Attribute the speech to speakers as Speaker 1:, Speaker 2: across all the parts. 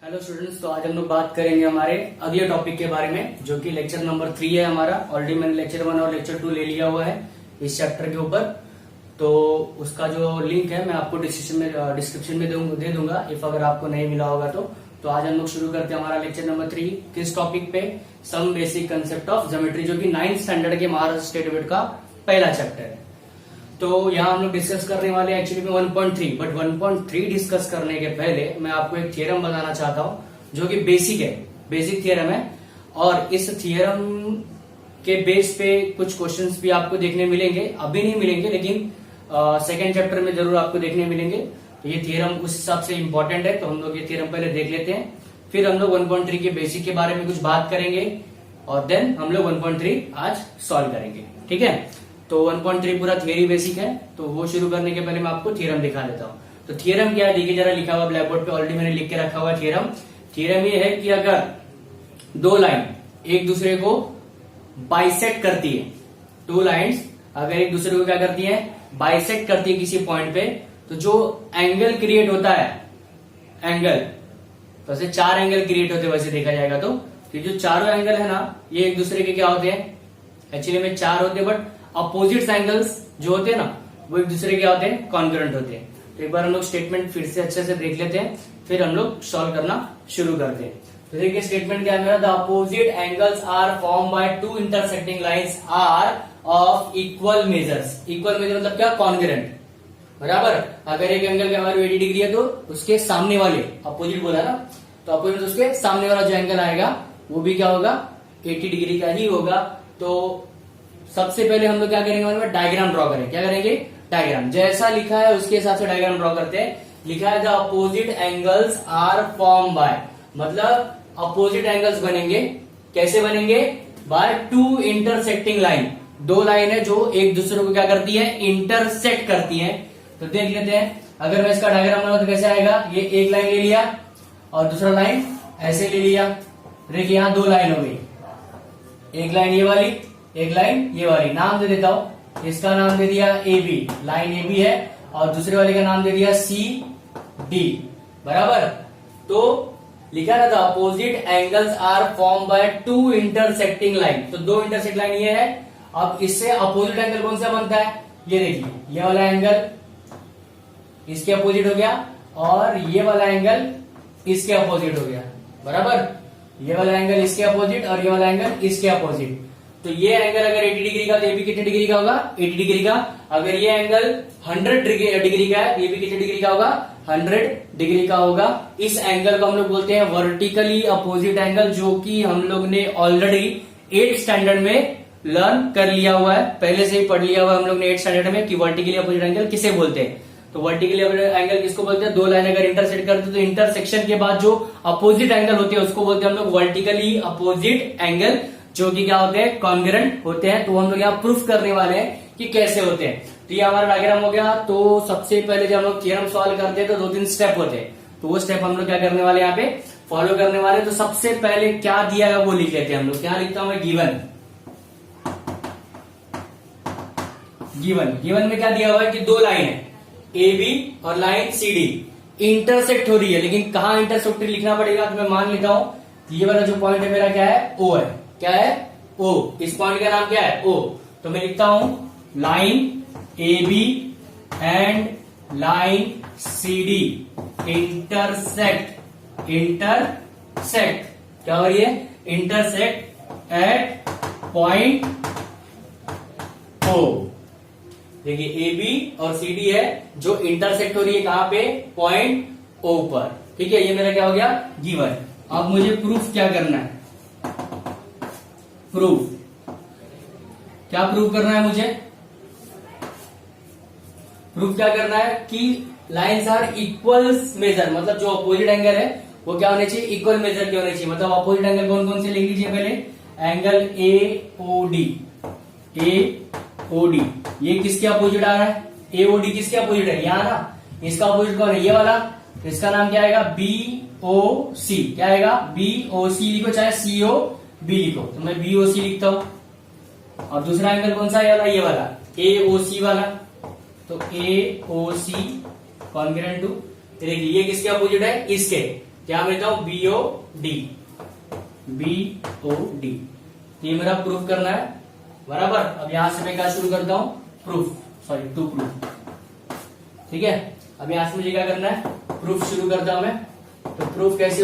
Speaker 1: Hello students, तो आज हम लोग बात करेंगे हमारे अगले टॉपिक के बारे में, जो कि लेक्चर नंबर 3 है हमारा। ऑलरेडी मैंने लेक्चर 1 और लेक्चर 2 ले लिया हुआ है इस चैप्टर के ऊपर। तो उसका जो लिंक है मैं आपको डिस्क्रिप्शन में दे दूंगा, इफ अगर आपको नहीं मिला होगा तो आज हम लोग शुरू करते हैं हमारा लेक्चर नंबर 3 किस टॉपिक पे, some basic concept of geometry, जो कि 9th स्टैंडर्ड के महाराष्ट्र स्टेट बोर्ड का पहला चैप्टर है। तो यहाँ हम लोग डिस्कस करने वाले हैं एक्चुअली में 1.3, बट 1.3 डिस्कस करने के पहले मैं आपको एक थियरम बताना चाहता हूँ जो कि बेसिक है, बेसिक थियरम है। और इस थियरम के बेस पे कुछ क्वेश्चंस भी आपको देखने मिलेंगे, अभी नहीं मिलेंगे लेकिन सेकेंड चैप्टर में जरूर आपको देखने मिलेंगे। तो ये थियरम उस हिसाब से इंपॉर्टेंट है, तो हम लोग ये थियरम पहले देख लेते हैं, फिर हम लोग 1.3 के बेसिक के बारे में कुछ बात करेंगे और देन हम लोग 1.3 आज सॉल्व करेंगे। ठीक है, तो 1.3 पूरा थियरी बेसिक है, तो वो शुरू करने के पहले मैं आपको थियरम दिखा देता हूँ। तो थियरम क्या है, देखिए जरा, लिखा हुआ ब्लैक बोर्ड पे, ऑलरेडी मैंने लिख के रखा हुआ थियरम। थियरम ये है कि अगर दो लाइन एक दूसरे को बाइसेक्ट करती है, टू लाइन्स अगर एक दूसरे को क्या करती है, बाइसेक्ट करती है किसी पॉइंट पे, तो जो एंगल क्रिएट होता है, एंगल, तो ऐसे 4 एंगल क्रिएट होते हैं वैसे देखा जाएगा तो जो चारों एंगल है ना, ये एक दूसरे के क्या होते हैं, एक्चुअली में 4 होते हैं, बट अपोजिट एंगल्स जो होते हैं ना, वो एक दूसरे के क्या होते हैं, कॉन्करेंट होते हैं। तो एक बार हम लोग स्टेटमेंट फिर से अच्छे से देख लेते हैं, फिर हम लोग सॉल्व करना शुरू करते हैं। तो देखिए स्टेटमेंट क्या है मेरा, the opposite angles are form by two intersecting lines are of equal measures. Equal measure मतलब क्या, कॉन्करेंट, बराबर। अगर एक एंगल का वैल्यू 80 डिग्री है तो उसके सामने वाले, अपोजिट बोला ना, तो अपोजिट उसके सामने वाला जो एंगल आएगा वो भी क्या होगा, 80 डिग्री का ही होगा। तो सबसे पहले हम लोग क्या करेंगे, मतलब डायग्राम ड्रॉ करेंगे। क्या करेंगे, डायग्राम, जैसा लिखा है उसके हिसाब से डायग्राम ड्रॉ करते हैं। लिखा है the opposite angles are form by, मतलब अपोजिट एंगल्स बनेंगे, कैसे बनेंगे, बाय टू इंटरसेक्टिंग लाइन। दो लाइन है जो एक दूसरे को क्या करती है, इंटरसेक्ट करती है। तो देख लेते हैं, अगर मैं इसका डायग्राम बनाऊं तो कैसे आएगा, ये एक लाइन ले लिया और दूसरा लाइन ऐसे ले लिया। देखिए यहाँ 2 लाइन हो गई, एक लाइन ये वाली, एक लाइन ये वाली। नाम दे देता हूं, इसका नाम दे दिया A B, line A B है, और दूसरे वाले का नाम दे दिया सी डी, बराबर। तो लिखा था the opposite angles are form by two intersecting line. तो 2 इंटरसेक्ट लाइन ये है। अब इससे अपोजिट एंगल कौन सा बनता है, ये देखिए, ये वाला एंगल इसके अपोजिट हो गया, और ये वाला एंगल इसके अपोजिट हो गया, बराबर। ये वाला एंगल इसके अपोजिट और ये वाला एंगल इसके अपोजिट। तो ये एंगल अगर 80 डिग्री का, तो ये भी कितने डिग्री का होगा, 80 डिग्री का। अगर ये एंगल 100 डिग्री का है, ये भी कितने डिग्री का होगा, 100 डिग्री का होगा। इस एंगल को हम लोग बोलते हैं वर्टिकली अपोजिट एंगल, जो कि हम लोग ने ऑलरेडी 8th स्टैंडर्ड में लर्न कर लिया हुआ है, पहले से ही पढ़ लिया हुआ है हम लोग ने 8th स्टैंडर्ड में कि वर्टिकली अपोजिट एंगल किसे बोलते हैं। तो वर्टिकली अपोजिट एंगल किसको बोलते हैं, 2 लाइन अगर इंटरसेक्ट करते हैं तो इंटरसेक्शन के बाद जो अपोजिट एंगल होते हैं उसको बोलते हैं हम लोग वर्टिकली अपोजिट एंगल, जो कि क्या होते हैं, कॉन्ग्रुएंट होते हैं। तो हम लोग यहाँ प्रूफ करने वाले हैं कि कैसे होते हैं। तो ये हमारा डायग्राम हो गया। तो सबसे पहले जब हम लोग थ्योरम सॉल्व करते हैं तो 2-3 स्टेप होते हैं, तो वो स्टेप हम लोग क्या करने वाले, यहाँ पे फॉलो करने वाले। तो सबसे पहले क्या दिया है वो लिख लेते हैं हम लोग। क्या लिखता हूं मैं, गिवन। गिवन में क्या दिया हुआ है कि 2 लाइन है ए बी और लाइन सी डी इंटरसेक्ट हो रही है, लेकिन कहाँ इंटरसेक्ट लिखना पड़ेगा। तो मैं मान लेता हूं ये वाला जो पॉइंट है मेरा क्या है, ओ है। क्या है, ओ। इस पॉइंट का नाम क्या है, ओ। तो मैं लिखता हूं line A B and line C D intersect क्या हो रही है, इंटरसेक्ट एट पॉइंट ओ। देखिए ए बी और सी डी है जो इंटरसेक्ट हो रही है, कहां पे, पॉइंट ओ पर। ठीक है, ये मेरा क्या हो गया, गिवन। अब मुझे प्रूफ क्या करना है, प्रूफ क्या प्रूफ करना है मुझे, प्रूफ क्या करना है कि लाइन्स आर इक्वल मेजर, मतलब जो अपोजिट एंगल है वो क्या होने चाहिए, इक्वल मेजर के होने चाहिए। मतलब अपोजिट एंगल कौन कौन से लिख लीजिए पहले, एंगल ए ओ डी, ये किसके अपोजिट आ रहा है, ए ओ डी किसके अपोजिट है, यहाँ ना, इसका अपोजिट कौन है, ये वाला। तो इसका नाम क्या आएगा, बी ओ सी। क्या आएगा, बी ओ सी लिखो, चाहे सी ओ बी लिखो। तो मैं बी ओ सी लिखता हूं। और दूसरा एंगल कौन सा है, ये वाला ए ओ सी वाला। तो ए ओ सी कॉन्ग्रुएंट टू, देखिए ये किसके अपोजिट है, इसके। क्या मिलता हूं, BOD, BOD। ये मेरा प्रूफ करना है बराबर। अब यहां से मैं क्या शुरू करता हूं, टू प्रूफ। ठीक है, अब यहां से मुझे क्या करना है, प्रूफ शुरू करता हूं मैं। तो प्रूफ कैसे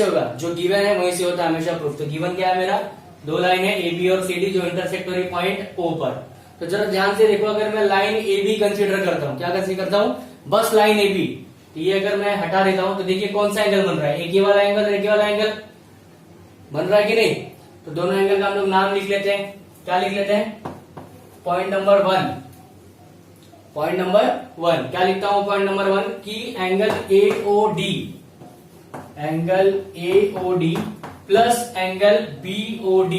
Speaker 1: होगा, जो गिवन है वहीं से होता है हमेशा प्रूफ। तो गिवन क्या है मेरा, दो लाइन है AB और CD जो इंटरसेक्ट हो रही पॉइंट O पर। तो जरा ध्यान से देखो, अगर मैं लाइन AB कंसीडर करता हूं, क्या कंसीडर करता हूं, बस लाइन AB, तो ये अगर मैं हटा देता हूं तो देखिए कौन सा एंगल बन रहा है, एक ही वाला एंगल और एक ही वाला एंगल बन रहा है कि नहीं। तो दोनों एंगल का हम लोग नाम लिख लेते हैं, क्या लिख लेते हैं, पॉइंट नंबर वन क्या लिखता हूं, पॉइंट नंबर 1 की angle AOD plus angle BOD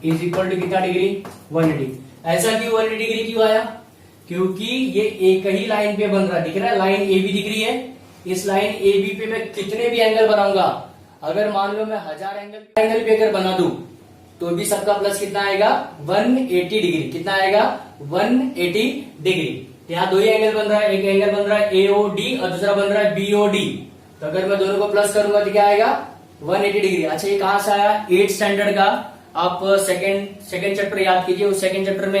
Speaker 1: is equal to कितना डिग्री, 180। ऐसा क्यों 180 डिग्री क्यों आया, क्योंकि ये एक ही लाइन पे बन रहा है, दिख रहा है, लाइन AB दिख रही है। इस लाइन AB पे मैं कितने भी एंगल बनाऊंगा, अगर मान लो मैं 1000 एंगल पे अगर बना दूं तो भी सबका प्लस कितना आएगा, 180 डिग्री। कितना आएगा, 180 डिग्री। यहाँ दो ही एंगल बन रहा है, एक एंगल बन रहा है AOD और दूसरा बन रहा है BOD। तो अगर मैं दोनों को प्लस करूंगा तो क्या आएगा, 180 डिग्री। अच्छा, ये कहां से आया, 8th स्टैंडर्ड का आप सेकंड चैप्टर याद कीजिए। उस सेकंड चैप्टर में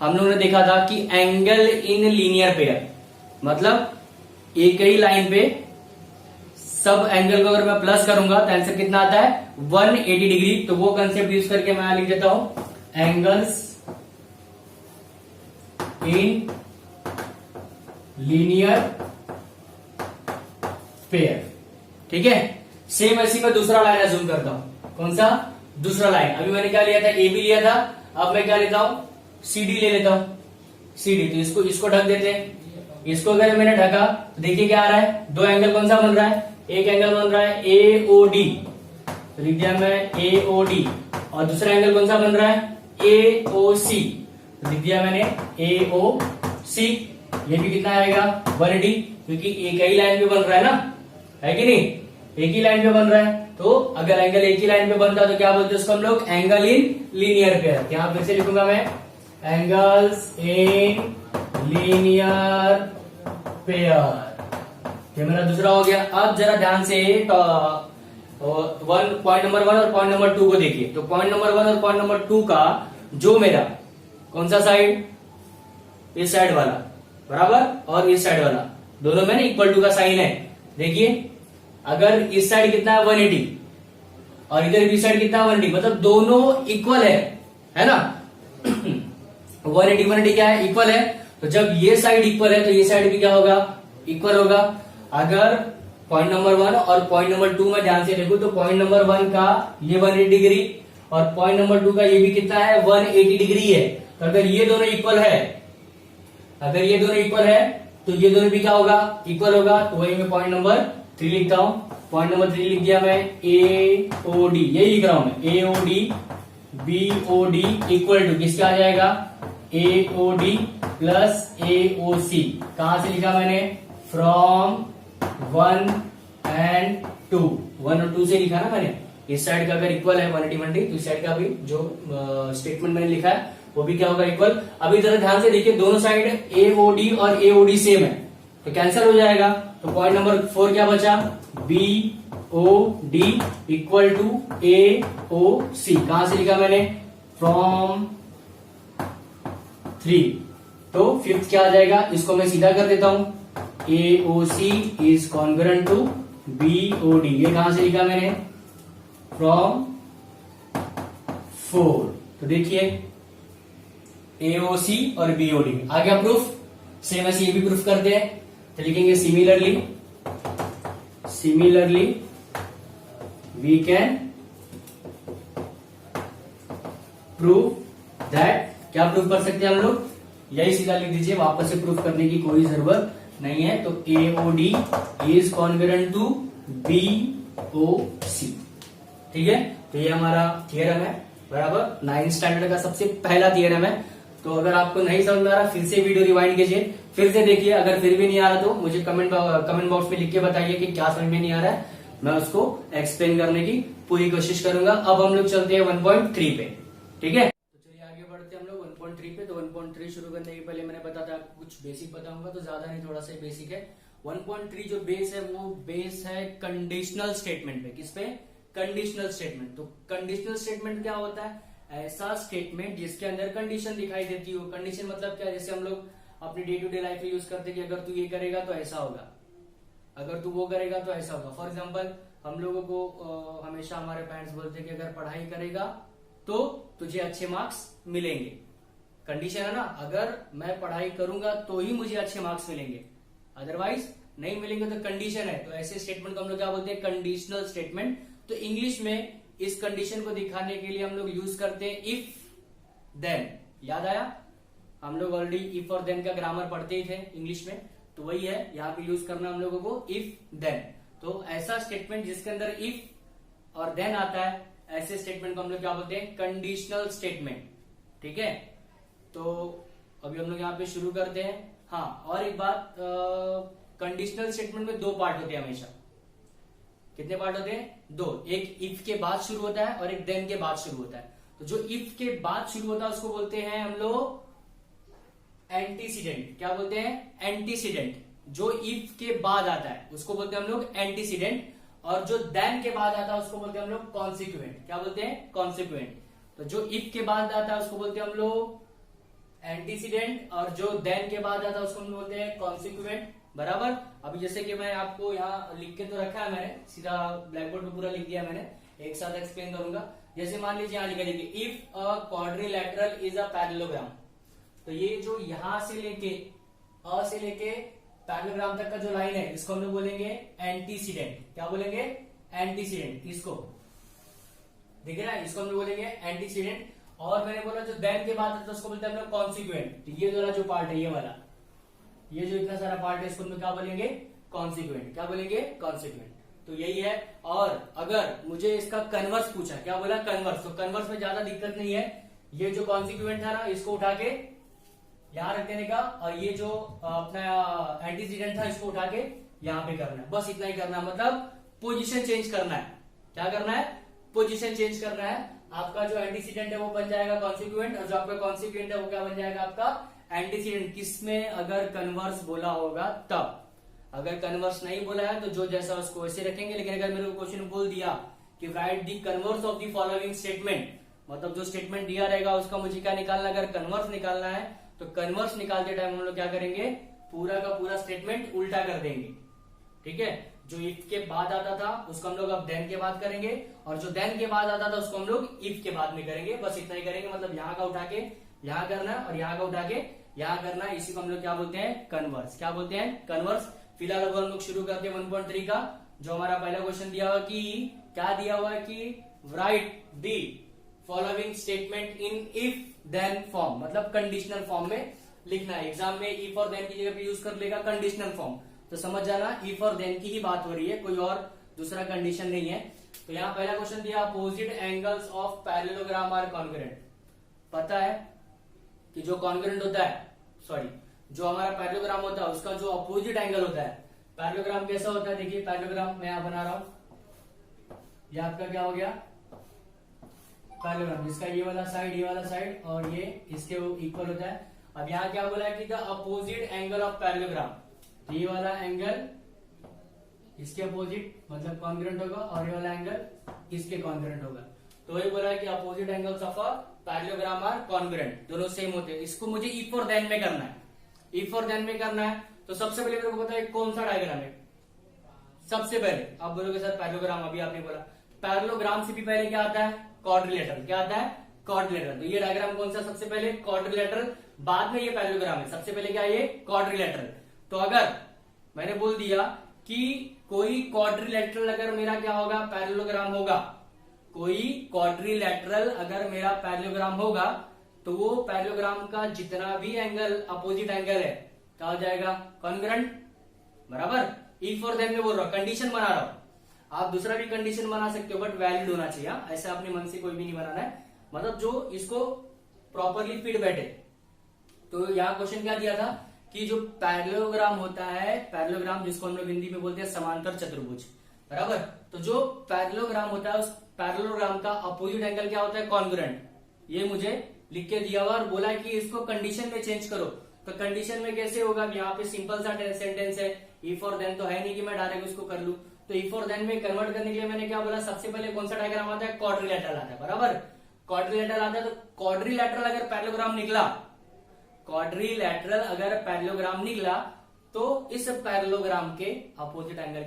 Speaker 1: हम लोगों ने देखा था कि एंगल इन लीनियर पेयर, मतलब एक ही लाइन पे सब एंगल को अगर मैं प्लस करूंगा तो आंसर कितना आता है, 180 डिग्री। तो वो कंसेप्ट यूज करके मैं लिख देता हूं, एंगल्स इन लीनियर पेयर। ठीक है, सेम ऐसी मैं दूसरा लाइन अज्यूम करता हूं। कौन सा, दूसरा लाइन। अभी मैंने क्या लिया था, AB लिया था, अब मैं क्या लेता हूं, CD ले लेता हूं, CD। तो इसको ढक देते हैं। इसको अगर मैंने ढका तो देखिए क्या आ रहा है, दो एंगल कौन सा बन रहा है, एक एंगल बन रहा है AOD, तो लिख दिया मैं AOD, और दूसरा एंगल कौन सा बन रहा है, AOC, तो लिख दिया मैंने AOC। ये भी कितना आएगा, 180, क्योंकि एक ही लाइन पे बन रहा है ना, है कि नहीं, एक ही लाइन पे बन रहा है। तो अगर एंगल एक ही लाइन पे बनता है तो क्या बोलते हैं उसको हम लोग, एंगल इन लीनियर पेयर। यहां फिर से लिखूंगा मैं, एंगल्स इन लीनियर पेयर। ये मेरा दूसरा हो गया। अब जरा ध्यान से पॉइंट नंबर 1 और पॉइंट नंबर 2 को देखिए। तो पॉइंट नंबर 1 और पॉइंट नंबर 2 का जो मेरा कौन सा साइड, इस साइड वाला बराबर, और इस साइड वाला, दोनों में ना इक्वल टू का साइन है। देखिए, अगर इस साइड कितना है 180 और इधर भी साइड कितना है 180, मतलब दोनों इक्वल है ना 180 क्या है, इक्वल है। तो जब ये साइड इक्वल है तो ये साइड भी क्या होगा, इक्वल होगा। अगर पॉइंट नंबर 1 और पॉइंट नंबर 2 में ध्यान से देखो तो पॉइंट नंबर 1 का ये 180 डिग्री और पॉइंट नंबर 2 का ये भी कितना है, 180 डिग्री है। तो अगर ये दोनों इक्वल है, तो ये दोनों भी क्या होगा, इक्वल होगा। तो वही मैं पॉइंट नंबर 3 लिखता हूं। पॉइंट नंबर 3 लिख दिया मैं, AOD, यही लिख रहा हूं मैं, AOD BOD इक्वल टू किसका आ जाएगा, AOD प्लस AOC। कहां से लिखा मैंने, फ्रॉम 1 and 2, 1 और 2 से लिखा ना मैंने। इस साइड का अगर इक्वल है 180 तो इस साइड का भी जो स्टेटमेंट मैंने लिखा है वो भी क्या होगा, इक्वल। अभी जरा ध्यान से देखिए, दोनों साइड AOD और AOD सेम है तो कैंसिल हो जाएगा। तो पॉइंट नंबर 4 क्या बचा, BOD इक्वल टू AOC। कहां से लिखा मैंने, फ्रॉम 3। तो 5th क्या आ जाएगा, इसको मैं सीधा कर देता हूं, AOC is congruent to BOD। ये कहां से लिखा मैंने, फ्रॉम 4। तो देखिए AOC और BOD आ गया प्रूफ। सेम ऐसे ये भी प्रूफ करते हैं। तो लिखेंगे similarly we can prove that. क्या प्रूव कर सकते हैं हम लोग, यही सीधा लिख दीजिए, वापस से प्रूफ करने की कोई जरूरत नहीं है। तो AOD is congruent to BOC। ठीक है, तो ये हमारा थियरम है बराबर, 9th स्टैंडर्ड का सबसे पहला थियरम है। तो अगर आपको नहीं समझ में आ रहा, फिर से वीडियो रिवाइंड कीजिए, फिर से देखिए। अगर फिर भी नहीं आ रहा तो मुझे कमेंट बॉक्स में लिख के बताइए कि क्या समझ में नहीं आ रहा है, मैं उसको एक्सप्लेन करने की पूरी कोशिश करूंगा। अब हम लोग चलते हैं 1.3 पे। ठीक है, तो चलिए आगे बढ़ते हैं हम लोग 1.3 पे। तो 1.3 शुरू करने के पहले मैंने बताया था कुछ बेसिक बताऊंगा, तो ज्यादा नहीं, थोड़ा सा बेसिक है। 1.3 जो बेस है वो बेस है कंडीशनल स्टेटमेंट पे। किस पे? Conditional statement. तो कंडीशनल स्टेटमेंट क्या होता है? ऐसा स्टेटमेंट जिसके अंदर कंडीशन दिखाई देती हो। कंडीशन मतलब क्या? जैसे हम लोग अपनी डे टू डे लाइफ में यूज करते कि अगर तू ये करेगा तो ऐसा होगा, अगर तू वो करेगा तो ऐसा होगा। फॉर एग्जाम्पल हम लोगों को हमेशा हमारे पेरेंट्स बोलते कि अगर पढ़ाई करेगा तो तुझे अच्छे मार्क्स मिलेंगे। कंडीशन है ना, अगर मैं पढ़ाई करूंगा तो ही मुझे अच्छे मार्क्स मिलेंगे, अदरवाइज नहीं मिलेंगे। तो कंडीशन है, तो ऐसे स्टेटमेंट को हम लोग क्या बोलते हैं? Conditional statement. तो इंग्लिश में इस कंडीशन को दिखाने के लिए हम लोग यूज करते हैं इफ देन। याद आया? हम लोग ऑलरेडी इफ और देन का ग्रामर पढ़ते ही थे इंग्लिश में, तो वही है यहाँ पे यूज करना हम लोगों को इफ देन। तो ऐसा स्टेटमेंट जिसके अंदर इफ और देन आता है, ऐसे स्टेटमेंट को हम लोग क्या बोलते हैं? Conditional statement. ठीक है, तो अभी हम लोग यहाँ पे शुरू करते हैं। हाँ, और एक बात, कंडीशनल स्टेटमेंट में दो पार्ट होते हैं हमेशा। कितने पार्ट होते हैं? दो। एक इफ के बाद शुरू होता है और एक देन के बाद शुरू होता है। तो जो इफ के बाद शुरू होता है उसको बोलते हैं हम लोग एंटीसीडेंट। क्या बोलते हैं? एंटीसीडेंट। जो इफ के बाद आता है उसको बोलते हैं हम लोग एंटीसीडेंट, और जो देन के बाद आता है उसको बोलते हैं हम लोग कॉन्सिक्वेंट। क्या बोलते हैं? कॉन्सिक्वेंट। तो जो इफ के बाद आता है उसको बोलते हैं हम लोग एंटीसीडेंट, और जो देन के बाद आता है उसको हम बोलते हैं कॉन्सिक्वेंट। बराबर। अभी जैसे कि मैं आपको यहाँ लिख के तो रखा है मैंने, सीधा ब्लैक बोर्ड पे पूरा लिख दिया मैंने, एक साथ एक्सप्लेन करूंगा। जैसे मान लीजिए यहाँ लिखा, देखिए if a quadrilateral is a parallelogram. तो ये जो यहां से लेके अ से लेके पैरेललोग्राम तक का जो लाइन है इसको हम लोग बोलेंगे एंटीसीडेंट। क्या बोलेंगे? एंटीसीडेंट। इसको दिख रहा है? इसको हम लोग बोलेंगे एंटीसीडेंट। और मैंने बोला जो देन के बाद तो उसको बोलते हैं हम लोग कॉन्सिक्वेंट। तो ये वाला जो पार्ट है, ये वाला, ये जो इतना सारा पार्ट है इसको हम लोग क्या बोलेंगे? कॉन्सिक्वेंट। क्या बोलेंगे? कॉन्सिक्वेंट। तो यही है। और अगर मुझे इसका कन्वर्स पूछा, क्या बोला? कन्वर्स। तो कन्वर्स में ज्यादा दिक्कत नहीं है। ये जो कॉन्सिक्वेंट था ना, इसको उठा के यहां रख देने का, और ये जो अपना एंटीसीडेंट था इसको उठा के यहां पे करना है। बस इतना ही करना है, मतलब पोजीशन चेंज करना है। क्या करना है? पोजीशन चेंज करना है। आपका जो एंटीसीडेंट है वो बन जाएगा कॉन्सिक्वेंट, और जो आपका कॉन्सिक्वेंट है वो क्या बन जाएगा? आपका एंटीसीडेंट। किसमें? अगर कन्वर्स बोला होगा तब। अगर कन्वर्स नहीं बोला है तो जो जैसा उसको वैसे रखेंगे। लेकिन अगर मेरे को क्वेश्चन बोल दिया कि write the converse of the following statement, मतलब जो स्टेटमेंट दिया रहेगा उसका मुझे क्या निकालना है? अगर कन्वर्स निकालना है तो कन्वर्स निकालते टाइम हम लोग क्या करेंगे? पूरा का पूरा स्टेटमेंट उल्टा कर देंगे। ठीक है, जो इफ के बाद आता था उसको हम लोग अब देन के बाद करेंगे, और जो देन के बाद आता था उसको हम लोग इफ के बाद में करेंगे। बस इतना ही करेंगे, मतलब यहाँ का उठा के यहाँ करना और यहाँ का उठा के यहाँ करना। इसी को हम लोग क्या बोलते हैं? कन्वर्स। क्या बोलते हैं? कन्वर्स। फिलहाल अब हम लोग शुरू करते हैं 1.3 का। जो हमारा पहला क्वेश्चन दिया हुआ कि क्या दिया हुआ है कि write the following statement in if then form, मतलब कंडीशनल फॉर्म में लिखना है। एग्जाम में इफ और देन की जगह पे यूज कर लेगा कंडीशनल फॉर्म। तो समझ जाना इफ और देन की ही बात हो रही है, कोई और दूसरा कंडीशन नहीं है। तो यहाँ पहला क्वेश्चन दिया, opposite angles of parallelogram are congruent. पता है कि जो कॉन्ग्रुएंट होता है, सॉरी, जो हमारा पैरेललोग्राम होता है उसका जो अपोजिट एंगल होता है, पैरेललोग्राम कैसा होता है? देखिए पैरेललोग्राम मैं यहां बना रहा हूं, ये आपका क्या हो गया? पैरेललोग्राम, जिसका ये वाला साइड और ये इसके इक्वल होता है। अब यहाँ क्या बोला है कि the opposite angle of parallelogram, ये वाला एंगल इसके अपोजिट मतलब कॉन्ग्रुएंट होगा, और ये वाला एंगल इसके कॉन्ग्रुएंट होगा। तो ये बोला है कि opposite angles of a parallelogram are congruent, दोनों सेम होते हैं। इसको मुझे इफ और देन में करना है। इफ और देन में करना है तो सबसे पहले मेरे को पता है कौन सा डायग्राम है। सबसे पहले आप बोलोगे सर पैरेललोग्राम, अभी आपने बोला पैरेललोग्राम से भी पहले क्या आता है? क्वाड्रिलेटरल। क्या आता है? क्वाड्रिलेटरल। तो ये डायग्राम कौन सा? सबसे पहले क्वाड्रिलेटरल, बाद में ये पैरेललोग्राम है। सबसे पहले क्या है? ये क्वाड्रिलेटरल। तो अगर मैंने बोल दिया कि कोई क्वाड्रिलेटरल अगर मेरा क्या होगा? पैरेललोग्राम होगा, कोई क्वाड्रिलेटरल अगर मेरा पैरेललोग्राम होगा तो वो पैरेललोग्राम का जितना भी एंगल अपोजिट एंगल है क्या हो जाएगा? कॉन्ग्रुएंट। बराबर। इफ और देन में बोल रहा हूं, कंडीशन बना रहा हूं। आप दूसरा भी कंडीशन बना सकते हो बट वैलिड होना चाहिए। ऐसा अपने मन से कोई भी नहीं बनाना है, मतलब जो इसको प्रॉपरली फिट बैठे। तो यहाँ क्वेश्चन क्या दिया था कि जो पैरेललोग्राम होता है, पैरेललोग्राम जिसको हम लोग हिंदी में बोलते हैं समांतर चतुर्भुज, बराबर। तो जो पैरेललोग्राम होता है उस पैरेललोग्राम का अपोजिट एंगल क्या होता है? कॉन्ग्रुएंट। ये मुझे लिख के दिया हुआ और बोला कि इसको कंडीशन में चेंज करो। तो कंडीशन में कैसे होगा, यहाँ पे सिंपल सा सेंटेंस है, इफ और देन तो है नहीं कि मैं डायरेक्ट उसको कर लूं। तो इफ और देन में कन्वर्ट करने के लिए मैंने क्या बोला, सबसे पहले कौन सा डायग्राम आता है, क्वाड्रिलेटरल आता है, बराबर। क्वाड्रिलेटरल आता है तो क्वाड्रिलेटरल अगर पैरेललोग्राम निकला, क्वाड्रिलेटरल अगर पैरेललोग्राम निकला तो इस पैरेललोग्राम के अपोजिट एंगल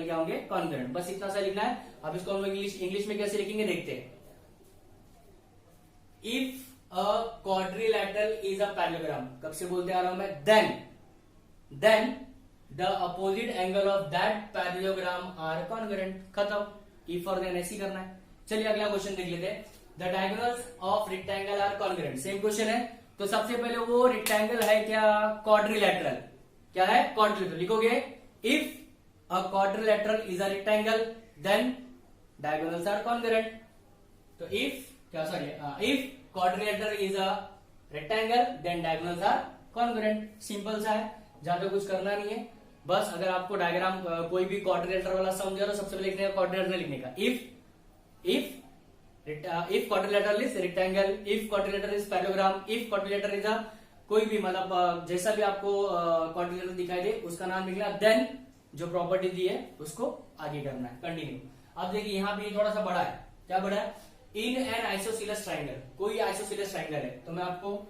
Speaker 1: क्या होंगे, कॉन्ग्रुएंट। बस इतना सा लिखना है। अब इसको हम लोग इंग्लिश में कैसे लिखेंगे देखते हैं। If a quadrilateral is a parallelogram, कब से बोलते आ रहा हूं मैं, then the opposite angle of that parallelogram are congruent. खत्म। इफ और देन ऐसे ही करना है। चलिए अगला क्वेश्चन देख लेते हैं। The diagonals of rectangle are congruent. Same question है। तो सबसे पहले वो रेक्टेंगल है क्या, क्वाड्रिलेटरल। क्या है, क्वाड्रिलेटरल। लिखोगे if a quadrilateral is a rectangle then diagonals are congruent. तो if quadrilateral is a rectangle then diagonals are congruent. Simple सा है, ज्यादा कुछ करना नहीं है। बस अगर आपको डायग्राम कोई भी क्वाड्रिलेटरल वाला समझ रहा, सबसे पहले लिखने का क्वाड्रिलेटरल लिखने का। If quadrilateral is rectangle, if quadrilateral is parallelogram, if quadrilateral is अ कोई भी मतलब जैसा भी आपको क्वाड्रिलेटरल दिखाई दे उसका नाम लिखना, देन जो प्रॉपर्टी दी है उसको आगे करना है, कंटिन्यू। अब देखिए यहाँ पे थोड़ा सा बड़ा है। क्या बड़ा है, इन एन आइसोसीलस ट्राइंगल। कोई आइसोसीलस ट्राइंगल है तो मैं आपको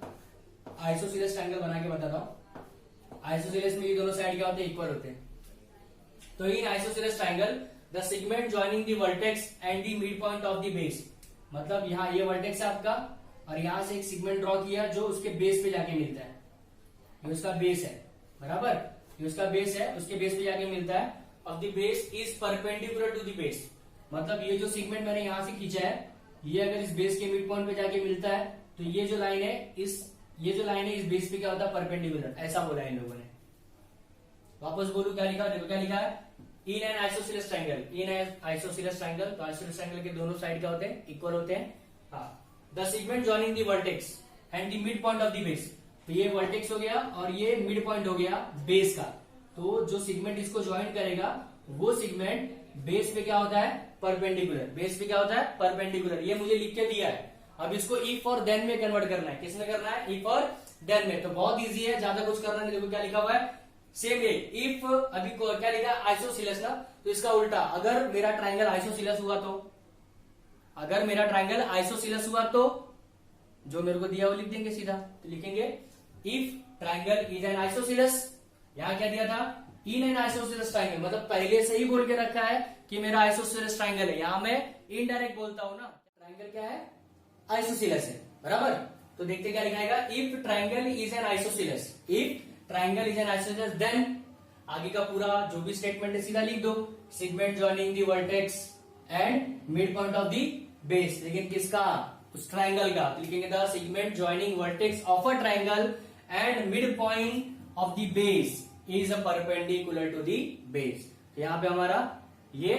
Speaker 1: आइसोसीलस ट्राइंगल बना के बताता हूं। आइसोसीलस में ये दोनों साइड क्या होते हैं, इक्वल होते हैं। तो in isosceles triangle the segment joining the vertex and the mid point of the base, मतलब यहाँ ये वर्टेक्स है आपका और यहां से एक सेगमेंट ड्रॉ किया जो उसके बेस पे जाके मिलता है। ये उसका बेस है, बराबर। ये उसका बेस है, उसके बेस पे जाके मिलता है। Of the base is perpendicular to the base, मतलब ये जो सेगमेंट मैंने यहां से खींचा है ये अगर इस बेस के मिड पॉइंट पे जाके मिलता है तो ये जो लाइन है इस बेस पे क्या होता है, परपेंडिकुलर। ऐसा बोला है इन लोगों ने। वापस बोलू क्या लिखा, देखो क्या लिखा है, in an isosceles triangle. In an isosceles triangle, तो आइसोसीलस ट्राइंगल के दोनों साइड क्या होते हैं, इक्वल होते हैं। हाँ, the segment joining the vertex and the mid point of the base. तो ये वर्टेक्स हो गया और ये मिड पॉइंट हो गया बेस का। तो जो सेगमेंट इसको ज्वाइन करेगा वो सेगमेंट बेस पे क्या होता है, परपेंडिकुलर। बेस पे क्या होता है, परपेंडिकुलर। ये मुझे लिख के दिया है। अब इसको इफ और देन में कन्वर्ट करना है। किसमें करना है, इफ और देन में। तो बहुत इजी है, ज्यादा कुछ करना नहीं। देखो क्या लिखा हुआ है, सेम ये इफ, अभी क्या लिखा है, आइसोसीलस ना, तो इसका उल्टा, अगर मेरा ट्राइंगल आइसोसीलस हुआ तो, अगर मेरा ट्राइंगल आइसोसीलस हुआ तो जो मेरे को दिया वो लिख देंगे सीधा। तो लिखेंगे इफ ट्राइंगल इज एन आइसोसीलस। यहां क्या दिया था, इन एन आइसोसीलस ट्राइंगल, मतलब पहले से ही बोल के रखा है कि मेरा आइसोसीलस ट्राइंगल है। यहां मैं इनडायरेक्ट बोलता हूं ना, ट्राइंगल क्या है, आइसोसीलस है, बराबर। तो देखते क्या लिखाएगा, if triangle is an isosceles, if triangle is an isosceles then आगे का पूरा जो भी स्टेटमेंट है सीधा लिख दो। Segment joining the vertex and mid point of the base. लेकिन किसका, उस ट्राइंगल का। तो लिखेंगे the segment joining vertex of a triangle and mid point of the base is a perpendicular to the base. तो यहाँ पे हमारा ये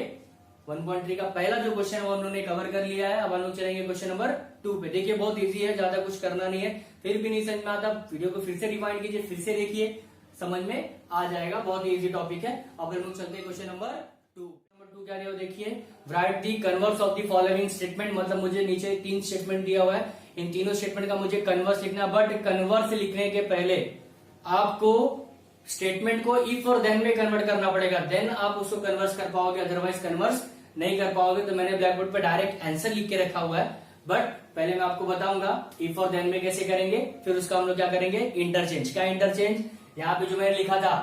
Speaker 1: 1.3 का पहला जो क्वेश्चन है वो उन्होंने कवर कर लिया है। अब हम लोग चलेंगे क्वेश्चन नंबर 2 पे। देखिए बहुत इजी है, ज्यादा कुछ करना नहीं है। फिर भी नहीं समझ में आता, वीडियो को फिर से रिवाइंड कीजिए, फिर से देखिए, समझ में आ जाएगा। बहुत इजी टॉपिक है। अब हम लोग चलते हैं क्वेश्चन नंबर 2। नंबर 2 क्या दिया, देखिए, right the converse of the following statement. मतलब मुझे नीचे 3 स्टेटमेंट दिया हुआ है, इन तीनों स्टेटमेंट का मुझे कन्वर्स लिखना। बट कन्वर्स लिखने के पहले आपको स्टेटमेंट को इफ और देन में कन्वर्ट करना पड़ेगा, देन आप उसको कन्वर्स कर पाओगे, अदरवाइज कन्वर्स नहीं कर पाओगे। तो मैंने ब्लैक बोर्ड पे डायरेक्ट आंसर लिख के रखा हुआ है, बट पहले मैं आपको बताऊंगा इफ और देन में कैसे करेंगे, फिर उसका हम लोग क्या करेंगे, इंटरचेंज। क्या इंटरचेंज, यहाँ पे जो मैंने लिखा था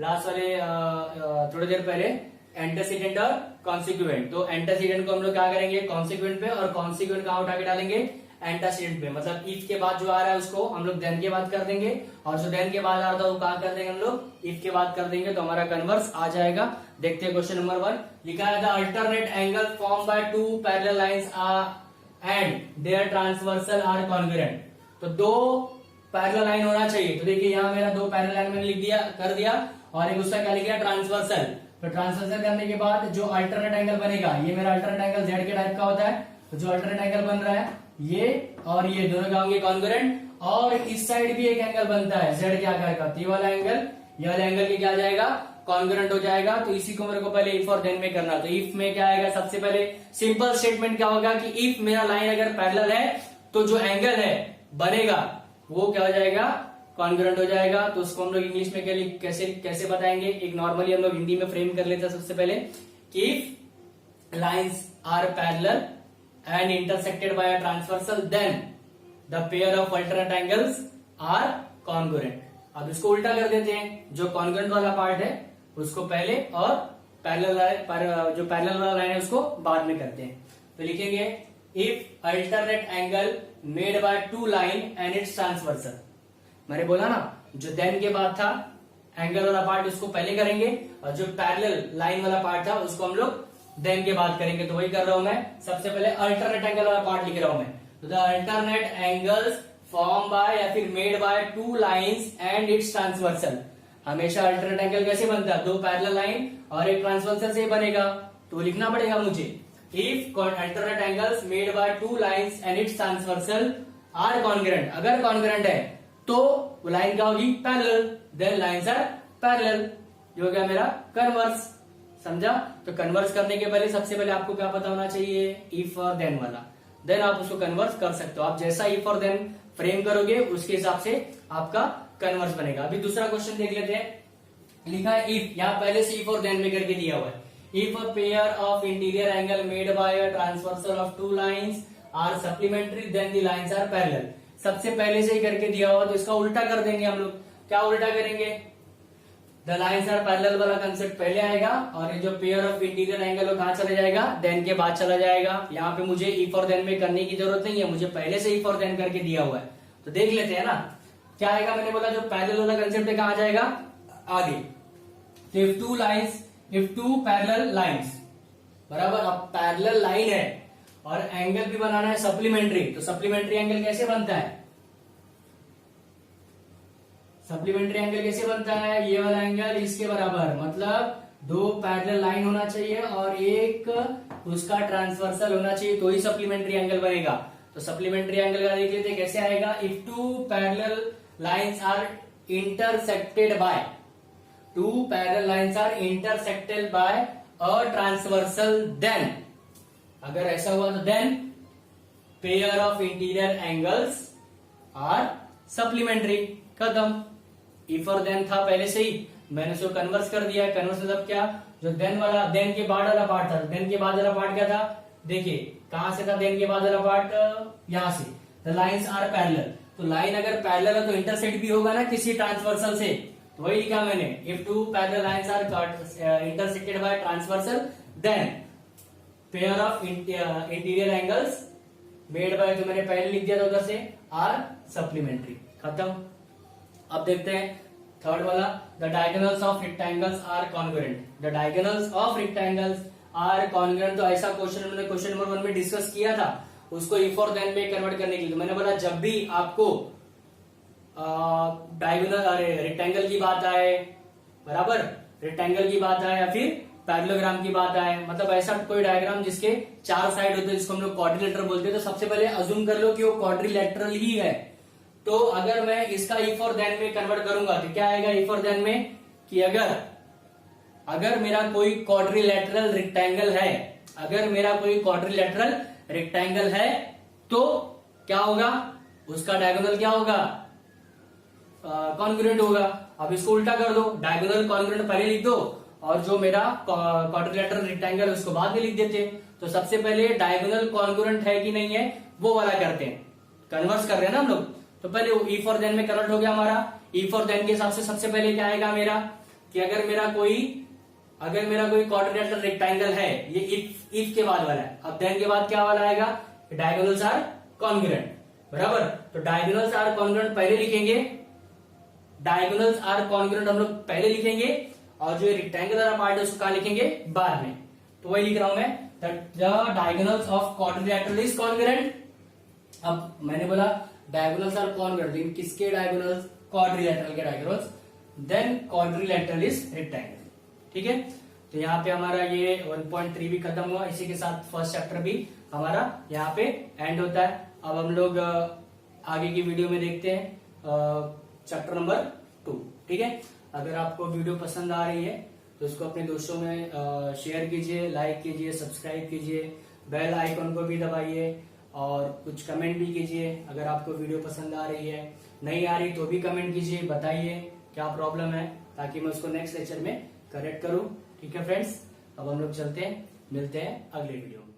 Speaker 1: लास्ट वाले थोड़ी देर पहले, एंटरसीडेंट और कॉन्सिक्वेंट। तो एंटरसीडेंट को हम लोग क्या करेंगे, कॉन्सिक्वेंट पे, और कॉन्सिक्वेंट कहाँ उठा के डालेंगे, एंटासीडेंट पे। मतलब इफ के बाद जो आ रहा है उसको हम लोग देन के बाद कर देंगे, और जो देन के बाद आ रहा था वो कहाँ कर देंगे, हम लोग इफ के बाद कर देंगे। तो हमारा कन्वर्स आ जाएगा। देखते हैं क्वेश्चन नंबर 1। लिखा है the alternate angle form by 2 parallel lines and their transversal are congruent. तो 2 पैरेलल लाइन होना चाहिए। तो देखिए यहाँ मेरा 2 पैरेलल लाइन मैंने लिख दिया, कर दिया, और एक उसका क्या लिख दिया, ट्रांसवर्सल। तो ट्रांसवर्सल करने के बाद जो अल्टरनेट एंगल बनेगा, ये मेरा अल्टरनेट एंगल जेड के टाइप का होता है। तो जो अल्टरनेट एंगल बन रहा है ये और ये दोनों क्या होंगे, कॉन्ग्रुएंट। और इस साइड भी एक एंगल बनता है जेड के आकार का, तो ये वाला एंगल, ये वाला एंगल की क्या आ जाएगा, कॉन्ग्रुएंट हो जाएगा। तो इसी को मेरे को पहले इफ और देन में करना। तो इफ में क्या आएगा, सबसे पहले सिंपल स्टेटमेंट क्या होगा कि इफ मेरा लाइन अगर पैरेलल है तो जो एंगल है बनेगा वो क्या हो जाएगा, कॉन्ग्रुएंट हो जाएगा। तो उसको हम लोग इंग्लिश में कैसे कैसे बताएंगे, एक नॉर्मली हम लोग हिंदी में फ्रेम कर लेते हैं सबसे पहले। If lines are parallel and intersected by a transversal then the pair of alternate angles are congruent. अब इसको उल्टा कर देते हैं, जो कॉन्ग्रुएंट वाला पार्ट है उसको पहले और जो पैरेलल वाला लाइन है उसको बाद में करते हैं। तो लिखेंगे if alternate angle made by to line and its transversal. मैंने बोला ना, जो देन के बाद था एंगल वाला पार्ट उसको पहले करेंगे, और जो पैरेलल लाइन वाला पार्ट था उसको हम लोग देन के बाद करेंगे। तो वही कर रहा हूं मैं, सबसे पहले अल्टरनेट एंगल वाला पार्ट लिख रहा हूं मैं। तो the alternate angles form by या फिर made by two lines and its transversal. हमेशा अल्टरनेट एंगल कैसे बनता है, दो पैरेलल लाइन और एक ट्रांसवर्सल से बनेगा। तो लिखना पड़ेगा मुझे, if alternate angles made by two lines and its transversal are congruent. अगर कॉन्ग्रुएंट है तो वो लाइन क्या होगी, parallel, then lines are parallel, जो हो गया मेरा कन्वर्स। समझा? तो कन्वर्स करने के पहले सबसे पहले आपको क्या पता होना चाहिए, इफ और देन वाला, देन आप उसको कन्वर्स कर सकते हो। आप जैसा इफ और देन फ्रेम करोगे उसके हिसाब से आपका कन्वर्स बनेगा। अभी दूसरा क्वेश्चन देख लेते हैं। लिखा है इफ, यहां पहले से इफ और देन में करके दिया हुआ है। If a pair of interior angle made by a transversal of two lines are supplementary then the lines are parallel. सबसे पहले से ही करके दिया हुआ, तो इसका उल्टा कर देंगे हम लोग। क्या उल्टा करेंगे, द लाइन्स आर पैरेलल वाला कंसेप्ट पहले आएगा, और ये जो पेयर ऑफ इंटीरियर एंगल वो कहां चला जाएगा, देन के बाद चला जाएगा। यहाँ पे मुझे इफ और देन में करने की जरूरत नहीं है, मुझे पहले से इफ और देन करके दिया हुआ है। तो देख लेते हैं ना क्या आएगा। मैंने बोला जो पैरेलल वाला कंसेप्ट है कहां जाएगा, आगे। इफ टू पैरेलल लाइन्स बराबर, अब पैरेलल लाइन है और एंगल भी बनाना है सप्लीमेंट्री। तो सप्लीमेंट्री एंगल कैसे बनता है, सप्लीमेंट्री एंगल कैसे बनता है, ये वाला एंगल इसके बराबर, मतलब दो पैरेलल लाइन होना चाहिए और एक उसका ट्रांसवर्सल होना चाहिए, तो ही सप्लीमेंट्री एंगल बनेगा। तो सप्लीमेंट्री एंगल का देख लेते हैं कैसे आएगा। If two parallel lines are intersected by, two parallel lines are intersected by a transversal, then, अगर ऐसा हुआ तो then pair of interior angles are supplementary. खत्म। इफ और देन था पहले से ही, मैंने उसको कन्वर्स कर दिया। कन्वर्स मतलब क्या, जो देन वाला, देन के बाद वाला पार्ट था, देन के बाद वाला पार्ट क्या था, देखिए कहां से था देन के बाद वाला पार्ट, यहां से। द लाइन्स आर पैरेलल, तो लाइन अगर पैरेलल है तो इंटरसेक्ट भी होगा ना किसी ट्रांसवर्सल से, तो वही लिखा मैंने। If two parallel lines are intersected by transversal then pair of interior angles made by, जो मैंने पहले लिख दिया था उधर से, आर सप्लीमेंट्री। खत्म। अब देखते हैं थर्ड वाला, the diagonals of rectangles are congruent. The diagonals of rectangles are congruent. तो ऐसा क्वेश्चन मैंने क्वेश्चन नंबर 1 में डिस्कस किया था, उसको इफ और देन में कन्वर्ट करने के लिए। मैंने बोला जब भी आपको डायगोनल रेक्टेंगल की बात आए, बराबर, रेक्टेंगल की बात आए या फिर पैरेललोग्राम की बात आए, मतलब ऐसा कोई डायग्राम जिसके चार साइड होते हैं जिसको हम लोग क्वाड्रिलेटरल बोलते हैं, तो सबसे पहले अज्यूम कर लो कि वो क्वाड्रिलेटरल ही है। तो अगर मैं इसका इफ और देन में कन्वर्ट करूंगा तो क्या आएगा इफ और देन में, कि अगर मेरा कोई क्वाड्रिलेटरल रेक्टेंगल है, अगर मेरा कोई क्वाड्रिलेटरल रेक्टेंगल है तो क्या होगा, उसका डायगोनल क्या होगा, कॉन्ग्रुएंट होगा। अब इसको उल्टा कर दो, डायगोनल कॉन्ग्रुएंट पहले लिख दो और जो मेरा क्वाड्रिलेटरल रेक्टेंगल है उसको बाद में लिख देते। तो सबसे पहले डायगोनल कॉन्ग्रुएंट है कि नहीं है वो वाला करते हैं, कन्वर्स कर रहे हैं ना हम लोग। तो पहले इफ और देन में कन्वर्ट हो गया हमारा। इफ और देन के हिसाब से सबसे पहले क्या आएगा मेरा, कि अगर मेरा कोई क्वाड्रिलेटरल रेक्टेंगल है, ये इफ के बाद वाला है। अब देन के बाद क्या वाला आएगा, डायगोनल्स आर कॉन्ग्रुएंट, बराबर। तो डायगोनल्स आर कॉन्ग्रुएंट पहले लिखेंगे, डायगोनल्स आर कॉन्ग्रुएंट हम लोग पहले लिखेंगे, और जो रेक्टेंगल वाला पार्ट है उसको कहां लिखेंगे, बाद में। तो वही लिख रहा हूं मैं, the diagonals of quadrilateral is congruent. अब मैंने बोला डायगोनल्स आर कॉन्ग्रुएंट, लेकिन किसके डायगोनल्स, क्वाड्रिलेटरल के diagonals, then quadrilateral is rectangle. ठीक है, तो यहाँ पे हमारा ये 1.3 भी खत्म हुआ। इसी के साथ फर्स्ट चैप्टर भी हमारा यहाँ पे एंड होता है। अब हम लोग आगे की वीडियो में देखते हैं चैप्टर नंबर 2। ठीक है, अगर आपको वीडियो पसंद आ रही है तो उसको अपने दोस्तों में शेयर कीजिए, लाइक कीजिए, सब्सक्राइब कीजिए, बेल आइकन को भी दबाइए, और कुछ कमेंट भी कीजिए अगर आपको वीडियो पसंद आ रही है, नहीं आ रही तो भी कमेंट कीजिए, बताइए क्या प्रॉब्लम है ताकि मैं उसको नेक्स्ट लेक्चर में करेक्ट करूं। ठीक है फ्रेंड्स, अब हम लोग चलते हैं, मिलते हैं अगले वीडियो में।